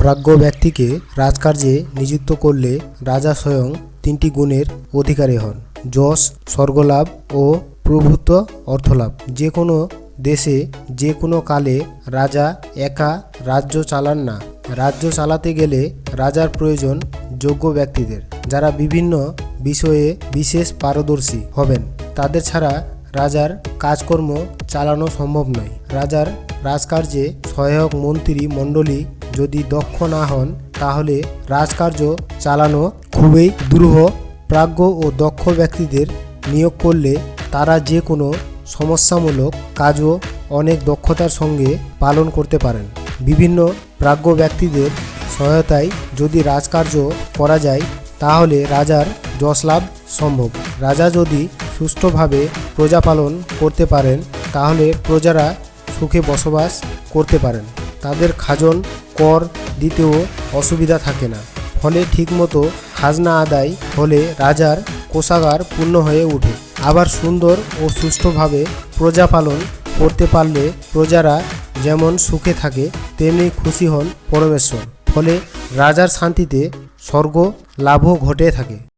প্রাজ্ঞ ব্যক্তিকে রাজকার্যে নিযুক্ত করলে রাজা স্বয়ং 3টি গুণের অধিকারী হন: যশ, স্বর্গলাভ ও প্রভুত্ব অর্থলাভ। যে কোনো দেশে যে কোনো কালে রাজা একা রাজ্য চালান না। রাজ্য চালাতে গেলে রাজার প্রয়োজন যোগ্য ব্যক্তিদের, যারা বিভিন্ন বিষয়ে বিশেষ পারদর্শী হবেন। তাদের ছাড়া রাজার কাজকর্ম চালানো সম্ভব নয়। রাজার রাজকার্যে সহায়ক মন্ত্রী মণ্ডলী যদি দক্ষ না হন, তাহলে রাজকার্য চালানো খুবই দুরূহ। প্রাজ্ঞ ও দক্ষ ব্যক্তিদের নিয়োগ করলে তারা যে কোনো সমস্যামূলক কাজও অনেক দক্ষতার সঙ্গে পালন করতে পারেন। বিভিন্ন প্রাজ্ঞ ব্যক্তিদের সহায়তায় যদি রাজকার্য করা যায়, তাহলে রাজার যশলাভ সম্ভব। রাজা যদি সুষ্ঠুভাবে প্রজা পালন করতে পারেন, তাহলে প্রজারা সুখে বসবাস করতে পারেন। তাদের খাজন কর দিতেও অসুবিধা থাকে না। ফলে ঠিকমতো খাজনা আদায় হলে রাজার কোষাগার পূর্ণ হয়ে ওঠে। আবার সুন্দর ও সুষ্ঠুভাবে প্রজা পালন করতে পারলে প্রজারা যেমন সুখে থাকে, তেমনি খুশি হন পরমেশ্বর। ফলে রাজার শান্তিতে স্বর্গ লাভও ঘটে থাকে।